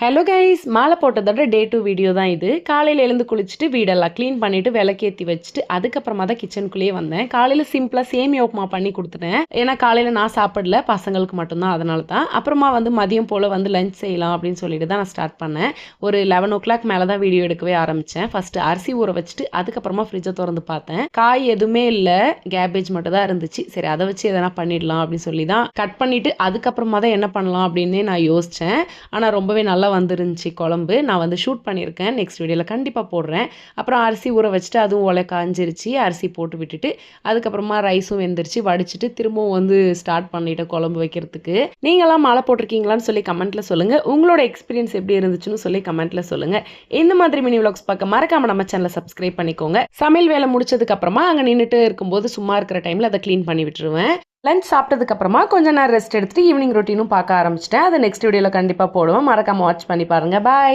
Hello guys, மாலை போட்டதோட டே 2 video தான் இது. காலையில் எழுந்து குளிச்சுட்டு வீடெல்லாம் க்ளீன் பண்ணிவிட்டு விளக்கேற்றி வச்சுட்டு அதுக்கப்புறமா தான் கிச்சனுக்குள்ளேயே வந்தேன். காலையில் சிம்பிளாக சேமியா உப்புமா பண்ணி கொடுத்துட்டேன். ஏன்னா காலையில் நான் சாப்பிடல, பசங்களுக்கு மட்டும்தான், அதனால தான். அப்புறமா மதியம் போல் லஞ்ச் செய்யலாம் அப்படின்னு சொல்லிட்டு தான் நான் ஸ்டார்ட் பண்ணேன். ஒரு 11 o'clock மேலே தான் வீடியோ எடுக்கவே ஆரம்பித்தேன். ஃபஸ்ட்டு அரிசி ஊற வச்சுட்டு அதுக்கப்புறமா ஃப்ரிட்ஜை திறந்து பார்த்தேன். காய் எதுவுமே இல்லை, கேபேஜ் மட்டும் தான் இருந்துச்சு. சரி, அதை வச்சு எதனா பண்ணிடலாம் அப்படின்னு சொல்லி தான் கட் பண்ணிவிட்டு அதுக்கப்புறமா தான் என்ன பண்ணலாம் அப்படின்னே நான் யோசித்தேன். ஆனால் ரொம்பவே நல்லா வந்துருந்துச்சு குழம்பு. நான் ஷூட் பண்ணியிருக்கேன், நெக்ஸ்ட் வீடியோவில் கண்டிப்பாக போடுறேன். அப்புறம் அரிசி ஊற வச்சுட்டு அதுவும் ஒலை காஞ்சிருச்சு, அரிசி போட்டு விட்டுட்டு அதுக்கப்புறமா ரைஸும் வெந்துருச்சு, வடிச்சிட்டு திரும்பவும் ஸ்டார்ட் பண்ணிட்டேன் குழம்பு வைக்கிறதுக்கு. நீங்களாம் மாலை போட்டிருக்கீங்களான்னு சொல்லி கமெண்ட்டில் சொல்லுங்கள். உங்களோட எக்ஸ்பீரியன்ஸ் எப்படி இருந்துச்சுன்னு சொல்லி கமெண்ட்டில் சொல்லுங்கள். இந்த மாதிரி மினி விலாக்ஸ் பார்க்க மறக்காம நம்ம சேனலை சப்ஸ்கிரைப் பண்ணிக்கோங்க. சமையல் வேலை முடிச்சதுக்கு அப்புறமா அங்கே நின்றுட்டு இருக்கும்போது சும்மா இருக்கிற டைமில் அதை க்ளீன் பண்ணி விட்டுருவேன். லஞ்ச் சாப்பிட்டதுக்கப்புறமா கொஞ்சம் நேரம் ரெஸ்ட் எடுத்துட்டு ஈவினிங் ரொட்டீனும் பார்க்க ஆரம்பிச்சிட்டேன். அதை நெக்ஸ்ட் வீடியோவில் கண்டிப்பாக போடுவேன். மறக்காமல் வாட்ச் பண்ணி பாருங்கள். பாய்.